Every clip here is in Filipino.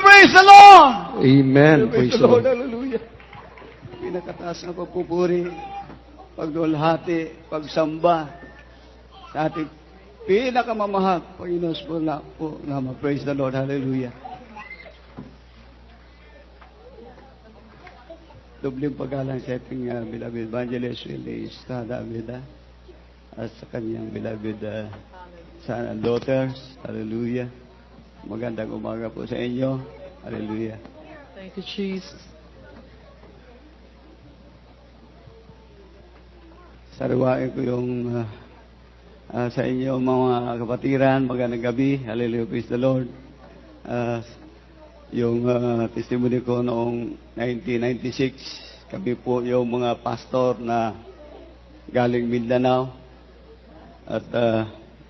praise the Lord! Amen. Praise the Lord. Hallelujah. Pinakataas na pagpupuri, pagdulhati, pagsamba sa ating pinakamamahal, Panginoon po naman. Praise the Lord. Hallelujah. Dobleng paggalang sa ating beloved evangelist, Willie Davida, at sa kanyang beloved son and daughters. Hallelujah. Magandang umaga po sa inyo. Hallelujah. Thank you, Jesus. Sariwain ko yung sa inyo mga kapatiran, magandang gabi. Hallelujah, praise the Lord. Yung testimony ko noong 1996, kami po yung mga pastor na galing Mindanao at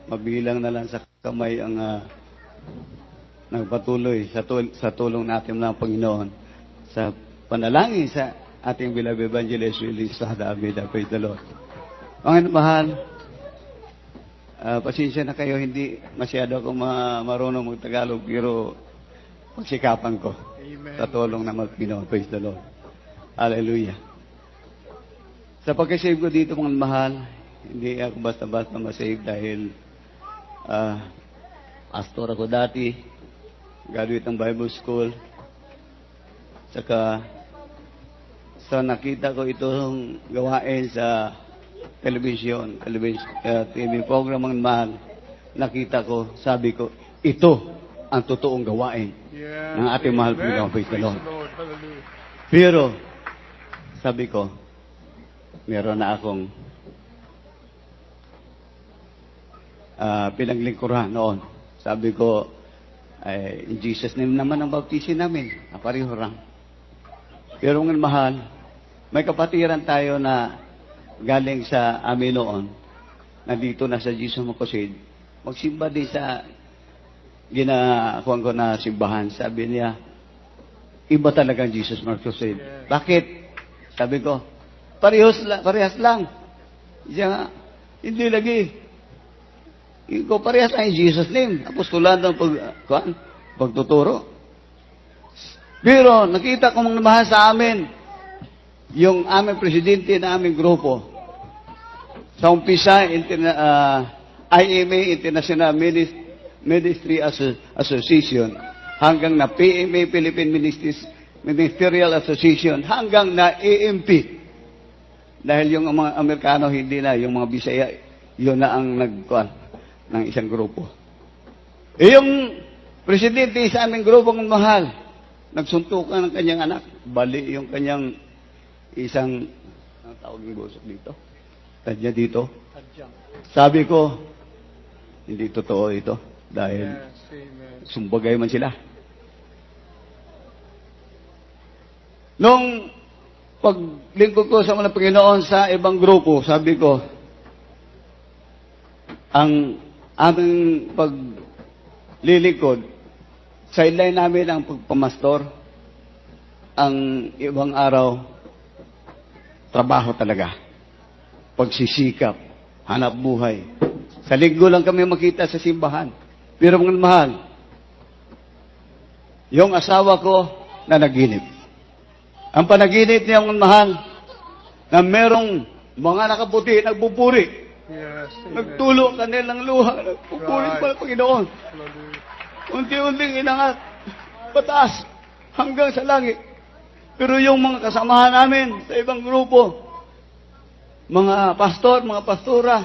mabilang na lang sa kamay ang nagpatuloy sa tulong natin ng Panginoon sa panalangin sa ating beloved evangelist, Willie Davida. Praise the Lord. Mga mahal, pasensya na kayo, hindi masyado ako marunong mag-Tagalog, pero pagsikapan ko. Amen. Sa tulong ng Panginoon. Praise the Lord. Hallelujah. Sa pagkasave ko dito, mga mahal, hindi ako basta-basta masave dahil pastor ako dati, graduate ng Bible School, saka sa nakita ko itong gawain sa television, TV program ng mahal, nakita ko, sabi ko, ito ang totoong gawain ng ating mahal Panginoon. Praise the Lord. Pero, sabi ko, meron na akong pinaglingkuran noon. Sabi ko, in Jesus name naman ang baptisin namin. Pareho lang. Pero ng mahal, may kapatiran tayo na galing sa amin noon, nandito na sa Jesus Makosid, magsimba din sa ginakuhan ko na simbahan. Sabi niya, iba talagang Jesus Makosid. Bakit? Sabi ko, parehas lang. Siya, hindi lagi. Ikaw parehas lang in Jesus name. Apostolan ng pagtuturo. Pero nakita ko mga mahal sa amin, yung aming presidente na aming grupo, sa umpisa, IMA, International Ministry Association, hanggang na PMA, Philippine Ministerial Association, hanggang na AMP. Dahil yung mga Amerikano, hindi na, yung mga Bisaya, yun na ang nagkuhan ng isang grupo. Yung presidente sa aming grupo ng mahal, nagsuntukan ng kanyang anak, bali yung kanyang isang, ang tawag ng busok dito? Tadya dito. Sabi ko, hindi totoo ito. Dahil sumbagay man sila. Nung paglingkod ko sa mga Panginoon sa ibang grupo, sabi ko, ang aming paglilingkod, sideline namin ang pagpamastor, ang ibang araw, trabaho talaga. Pagsisikap, hanap buhay. Sa linggo lang kami makita sa simbahan. Pero mga mahal, yung asawa ko na naginip. Ang panaginip niya mga mahal, na merong mga nakaputi, nagpupuri. Yes, nagtulo kanilang luha, nagpupuri pa Panginoon. Unti-unting inangat, pataas, hanggang sa langit. Pero yung mga kasamahan namin sa ibang grupo, mga pastor, mga pastora,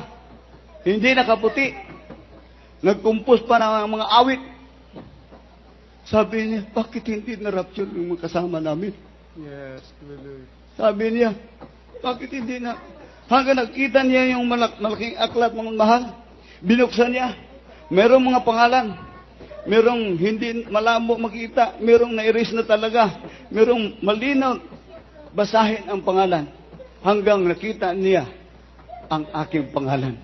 hindi nakaputi. Nagkumpos pa ng mga awit. Sabi niya, bakit hindi na-rapture yung mga kasama namin? Yes, sabi niya, bakit hindi na? Hanggang nakita niya yung malaking aklat, mga mahal. Binuksan niya. Merong mga pangalan. Merong hindi malabo makita, merong na-erase na talaga, merong malinaw basahin ang pangalan. Hanggang nakita niya ang aking pangalan.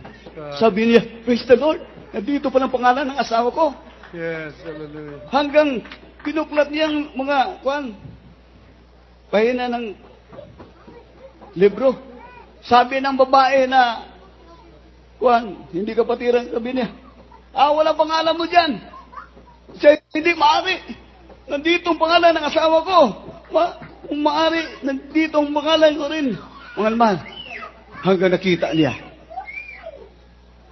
Sabi niya, praise the Lord, nandito palang pangalan ng asawa ko. Yes, hallelujah. Hanggang pinuklat niyang mga, pahina ng libro. Sabi ng babae na, hindi kapatiran, sabi niya, wala pangalan mo dyan. Siya hindi maaari. nandito ang pangalan ng asawa ko. Kung maaari, nandito ang pangalan ko rin. Mga mahal, hanggang nakita niya.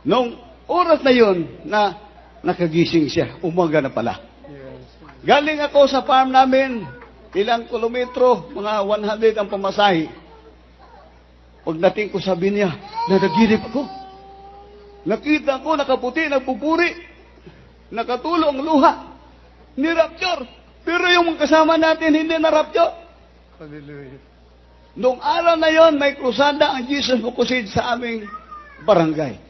Noong oras na yon na nakagising siya, umaga na pala. Yes. Galing ako sa farm namin, ilang kilometro, mga 100 ang pamasahe. Pagdating ko, sabi niya, nanaginip ako. Nakita ko, nakaputi, nagpupuri. Nakatulo ang luha. Ni-rapture. Pero yung kasama natin, hindi na-rapture. Hallelujah. Noong araw na yon, may krusada ang Jesus Bukusid sa aming barangay.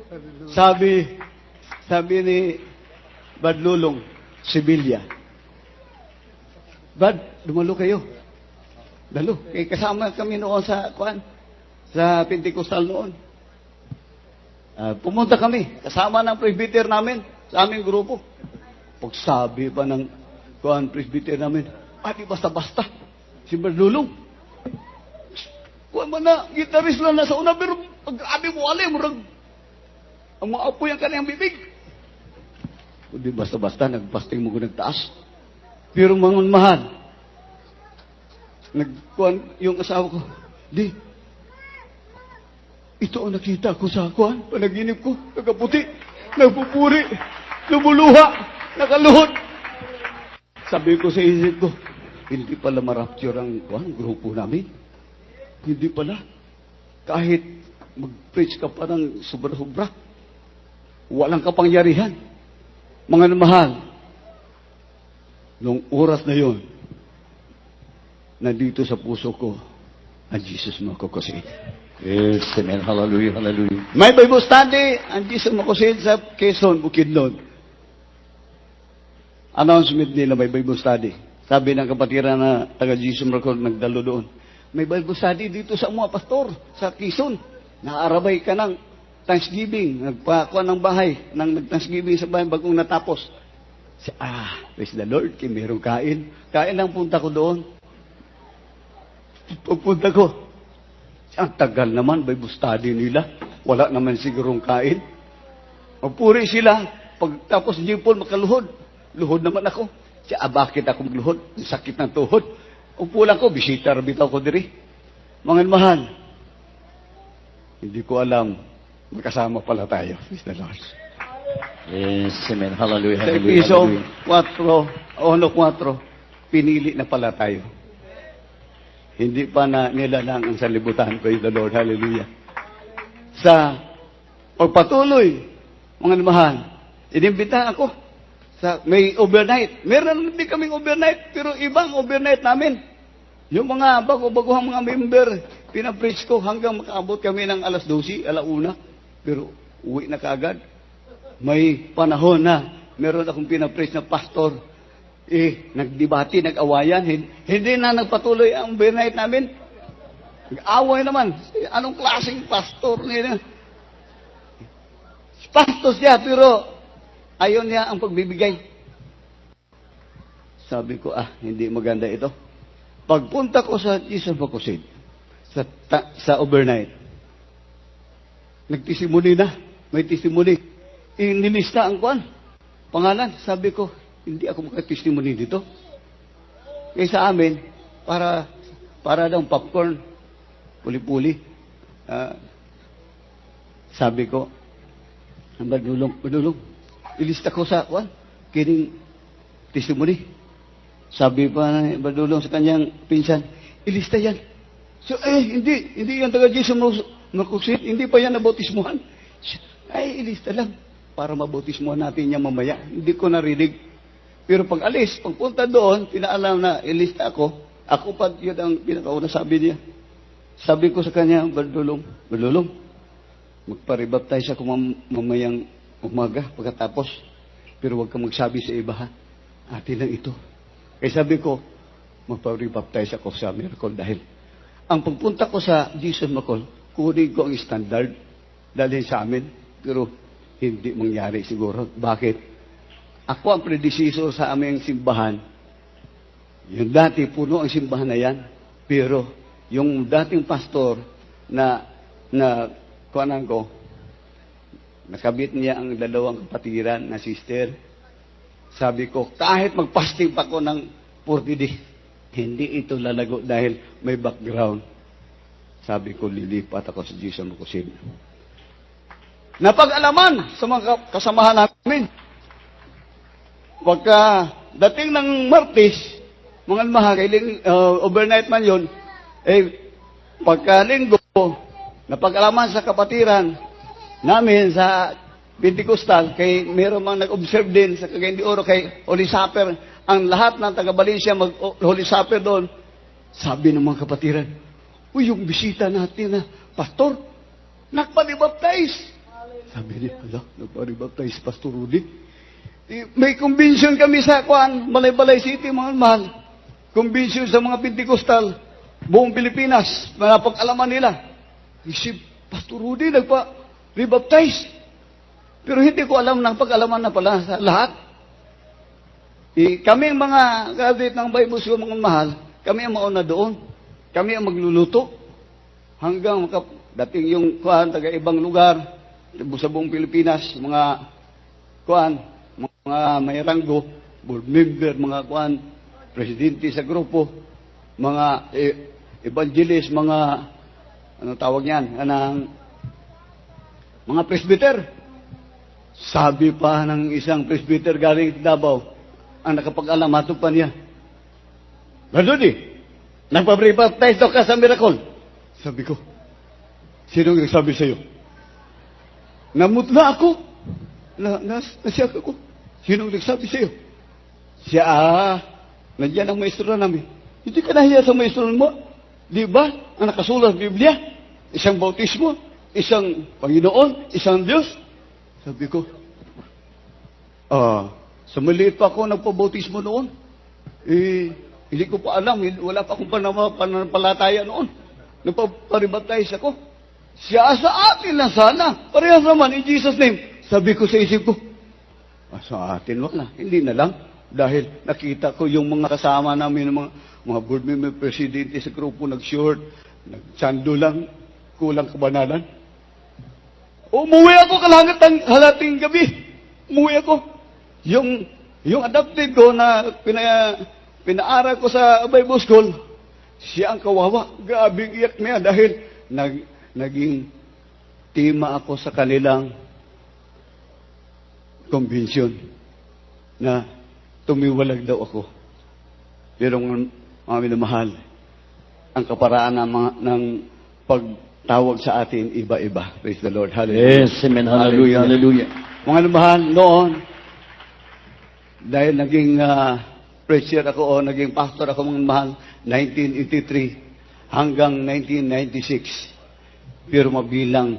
Hallelujah. Sabi ni Bad Lulong, Sibilya, Bad, dumalo kayo. Dalo. Kaya kasama kami noon sa Pentecostal noon. Pumunta kami, kasama ng presbyter namin, sa aming grupo. Pagsabi pa ng presbyter namin, di basta-basta. Si Bad Lulong. Kuwan man na, gitarist lang nasa una, pero grabe mo alim, ang mga apoy ang kaniyang bibig. Hindi basta-basta, nagpasting mo ko nagtaas. Pero mga mahal, yung asawa ko, ito ang nakita ko sa panaginip ko, nagkaputi, nagpupuri, lumuluha, nakaluhod. Sabi ko sa isip ko, hindi pala marapture ang grupo namin. Hindi pala. Kahit mag-preach ka pa ng sobra-sobra, walang kapangyarihan. Mga mahal, nung oras na yon, nandito sa puso ko, ang Jesus Makukusid. Yes, amen. Hallelujah, hallelujah. May Bible study, ang Jesus Makukusid sa Quezon, Bukidnon. Announcement nila, may Bible study. Sabi ng kapatiran na taga-Jesus Makukusid, nagdalo doon. May Bible study dito sa mga pastor, sa Quezon. Naarabay ka ng Thanksgiving, nagpakuha ng bahay, nag-Thanksgiving sa bahay bagong natapos. Praise the Lord, mayroong kain. Kain lang punta ko doon. Pagpunta ko, ang tagal naman, Bible study nila. Wala naman sigurong kain. Magpuri sila. Pagtapos ni Paul makaluhod. Luhod naman ako. Bakit ako magluhod? Sakit ng tuhod. Upo lang ko, bisita, bitaw ko diri. Mga mahal, hindi ko alam, magkasama pala tayo. Praise the Lord. Yes, amen. Hallelujah, Sa hallelujah, episode hallelujah. 4, pinili na pala tayo. Hindi pa na nilalang ang salibutan. Praise the Lord. Hallelujah. Sa pagpatuloy, mga mahal, inimbitahan ako sa may overnight. Meron din kaming overnight, pero ibang overnight namin. Yung mga bago-baguhang mga member, pinapreach ko hanggang makaabot kami ng alas 12, alauna. Pero uwi na kaagad. May panahon na meron akong pinapreach na pastor. Nagdebate, nag-awayan. Hindi na nagpatuloy ang overnight namin. Nag-away naman. Anong klaseng pastor nila? Pastor siya, pero ayaw niya ang pagbibigay. Sabi ko, hindi maganda ito. Pagpunta ko sa Jesus Makusid, sa overnight, nagtisimuli na. May tisimuli. Nilista ang pangalan. Sabi ko, hindi ako makatisimuli dito. Kaya sa amin, para daw popcorn, puli-puli. Sabi ko, Badulong, ilista ko sa kining testimony. Sabi pa na Badulong sa kanyang pinsan, ilista yan. So, hindi yan taga Jesus Makusid, hindi pa yan nabautismuhan. Ilista lang para mabautismuhan natin yan mamaya. Hindi ko narinig. Pero pag pagpunta doon, pinaalam na ilista ako pa yun ang pinakauna sabi niya. Sabi ko sa kanya, Badulong, magparibaptize ako mamayang umaga pagkatapos. Pero huwag kang magsabi sa iba, ha? Atin lang ito. Kaya sabi ko, magparibaptize ako sa Miracle dahil ang pagpunta ko sa Jesus Makusid, kunin ko ang standard dahil sa amin. Pero hindi mangyari siguro. Bakit? Ako ang predecessor sa aming simbahan. Yung dati, puno ang simbahan na yan. Pero yung dating pastor na kuhanan ko, nakabit niya ang dalawang kapatiran na sister. Sabi ko, kahit magpasting pa ko ng 40 days, hindi ito lalago dahil may background. Sabi ko, lilipat ako sa Jesus Mukusin. Napag-alaman sa mga kasamahan namin. Pagka dating ng Martes, mga mahal, overnight man yun, pagka Linggo, napag-alaman sa kapatiran namin sa Pentecostal, kay meron mang nag-observe din sa Cagayan de Oro, kay Holy Supper, ang lahat ng taga-Valencia mag-Holy Supper doon. Sabi ng mga kapatiran, uy, yung bisita natin na, Pastor, nagpa-rebaptize. Sabi niya, ala, nagpa-rebaptize, Pastor Rudy. May convention kami sa Balay City, mga mahal. Convention sa mga Pentecostal, buong Pilipinas, napag-alaman nila. Si Pastor Rudy nagpa-rebaptize. Pero hindi ko alam ng pag-alaman na pala sa lahat. Kami mga graduate ng Bible School, mga mahal, kami ang mauna doon. Kami ang magluluto. Hanggang dating yung taga-ibang lugar, sa buong Pilipinas, mga may ranggo, board member, mga presidente sa grupo, mga evangelist, mga tawag niyan, mga presbyter. Sabi pa ng isang presbyter galing Davao, ang nakapag-alam, matog pa niya, Brother, nagpa-rebaptize daw ka sa miracle. Sabi ko, sino nagsabi sa'yo? Namutla ako. Nasyak ako. Sino nagsabi sa'yo? Siya, nandiyan ang maestro namin. Hindi ka nahiya sa maestro mo. Di ba? Ang nakasulat sa Biblia, isang bautismo, isang Panginoon, isang Diyos. Sabi ko, sa maliit pa ako nagpabautismo noon. Hindi ko pa alam, wala pa akong pananampalataya noon. Nagpaparibaptize ako. Siya sa atin na sana. Parehas naman, in Jesus' name. Sabi ko sa isip ko, sa atin wala, hindi na lang. Dahil nakita ko yung mga kasama namin, mga board member, presidente sa grupo, nag-short, nag-sando lang, kulang kabanalan. Umuwi ako halating gabi. Umuwi ako. Yung adopted ko na pinaaral ko sa Bible School, siya ang kawawa. Grabe iyak niya dahil naging tema ako sa kanilang convention na tumiwalag daw ako. Pero mga minamahal, ang kaparaan ng pagtawag sa atin iba-iba. Praise the Lord. Hallelujah. Yes, amen. Hallelujah, hallelujah. Mga minamahal, noon, dahil naging preacher ako o naging pastor ako, mga minamahal, 1983 hanggang 1996. Pero mabilang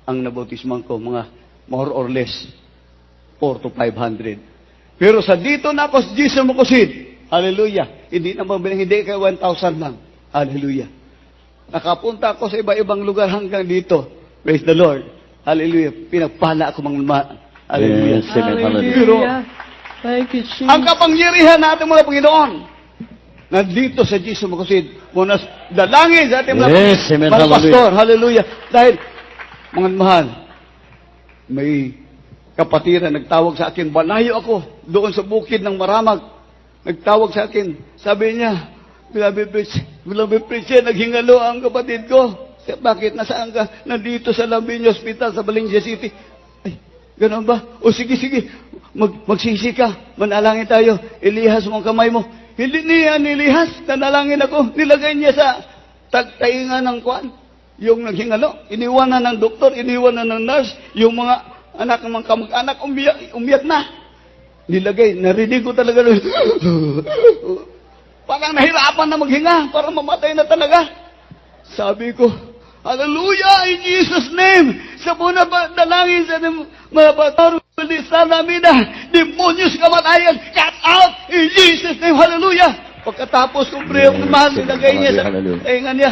ang nabautisman ko, mga more or less 400 to 500. Pero sa dito na ako sa Jesus Mukusin, hallelujah, hindi na mabilang, hindi kay 1,000 lang. Hallelujah. Nakapunta ako sa iba-ibang lugar hanggang dito. Praise the Lord. Hallelujah. Pinagpala ako, mga minamahal. Hallelujah. Yes, amen. Hallelujah. Pero, Thank you, Jesus. ang kapangyarihan natin mga Panginoon, nandito sa Jesus Mukusin, muna dalangin sa ating Yes, amen. mga Hallelujah. pastor. Hallelujah. Dahil, mga mahal, may kapatiran nagtawag sa akin, balayo ako doon sa bukid ng Maramag. Nagtawag sa akin, sabi niya, beloved preacher, naghingalo ang kapatid ko. Bakit? Nasaan ka? Nandito sa Lambiño Hospital sa Valencia City. Ay, ganoon ba? O sige, magsisi ka. Manalangin tayo. Ilihas mo ang kamay mo. Hindi niya nilihas. Nanalangin ako. Nilagay niya sa tagtainga ng kwan. Yung naghingalo. Iniwanan ng doktor, iniwanan ng nurse. Yung mga anak ng mga kamag-anak, umiyak na. Nilagay. Narinig ko talaga. Parang nahirapan na maghinga. Parang mamatay na talaga. Sabi ko, hallelujah, in Jesus' name. Sa muna ba, dalangin sa mga pataro, sa namin na, demonyos kamatayan, cut out, in Jesus' name, hallelujah. Pagkatapos kong prayer, mahal, nilagay niya sa tainga niya,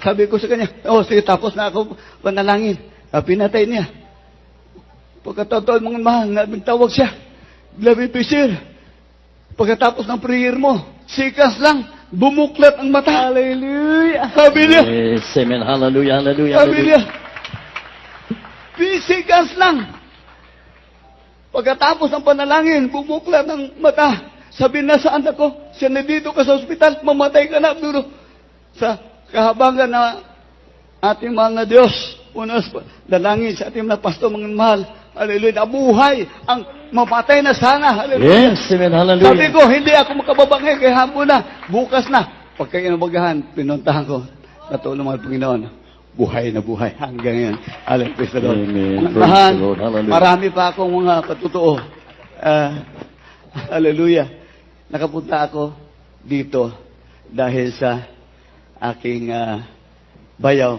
sabi ko sa kanya, sige, tapos na ako panalangin. Pinatay niya. Pagkatapos, mga mahal, nagtawag siya, Beloved preacher, pagkatapos ng prayer mo, sikas lang, bumuklat ang mata. Hallelujah. Sabi niya, Yes, amen. Hallelujah, hallelujah. sabi niya, pisigas lang. Pagkatapos ng panalangin, bumukla ng mata. Sabi na sa anak ko, siya na dito ka sa ospital, mamatay ka na, Abduro. Sa kahabangan na ating mga Diyos, unas dalangin sa ating mga pastor, mga mahal, hallelujah, nabuhay ang mamatay na sana, hallelujah. Yes, amen. Sabi Hallelujah. ko, hindi ako makababangay, kaya hapon na, bukas na. Pagka inabagahan, pinuntahan ko, natulong mga Panginoon, buhay na buhay hanggang ngayon. Hallelujah, praise the Lord. Amen. Mga Praise tahan, the Lord. Hallelujah. marami pa akong mga patutuo. Hallelujah. Nakapunta ako dito dahil sa aking bayaw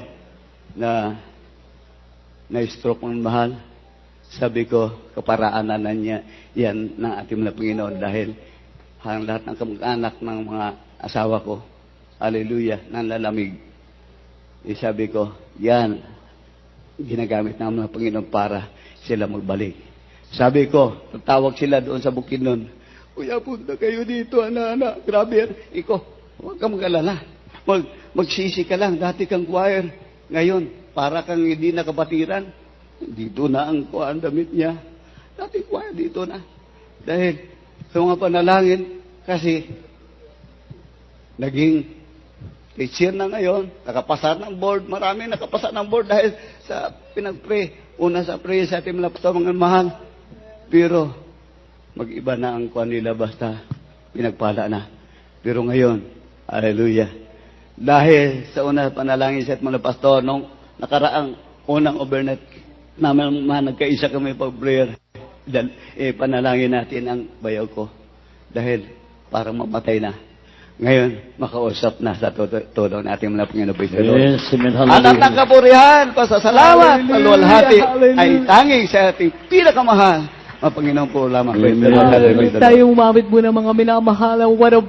na na-stroke ng mahal. Sabi ko, kaparaanan na niya yan ng ating mga Panginoon dahil ang lahat ng kamag-anak ng mga asawa ko, hallelujah, nanlalamig. Sabi ko, yan, ginagamit ng mga Panginoon para sila magbalik. Sabi ko, tatawag sila doon sa Bukidnon. Kuya, punta kayo dito, anak. Grabe yan. Iko, huwag kang mag-alala. Magsisi ka lang. Dati kang choir. Ngayon, para kang hindi nakabatiran. Dito na ang damit niya. Dati choir, dito na. Dahil sa mga panalangin, kasi naging teacher na ngayon, nakapasa ng board, marami nakapasa ng board dahil sa pinag-pray. Una sa pray sa ating mga pastor, mga mahal. Pero, mag-iba na ang kuwan nila basta pinagpala na. Pero ngayon, hallelujah. Dahil sa una panalangin sa ating mga pastor, nung nakaraang unang overnight, naman nagkaisa kami pag-prayer. Panalangin natin ang bayaw ko. Dahil parang mamatay na. Ngayon, makausap na sa tulong natin mga Panginoon. Yes, amen. At ang Hallelujah. kapurihan, pasasalamat, Hallelujah, paluwalhati hallelujah. ay tanging sa ating pinakamahal. Ang Panginoon po lamang. Amen. Praise the Lord. Hallelujah. Tayo umamit muna mga minamahal. What a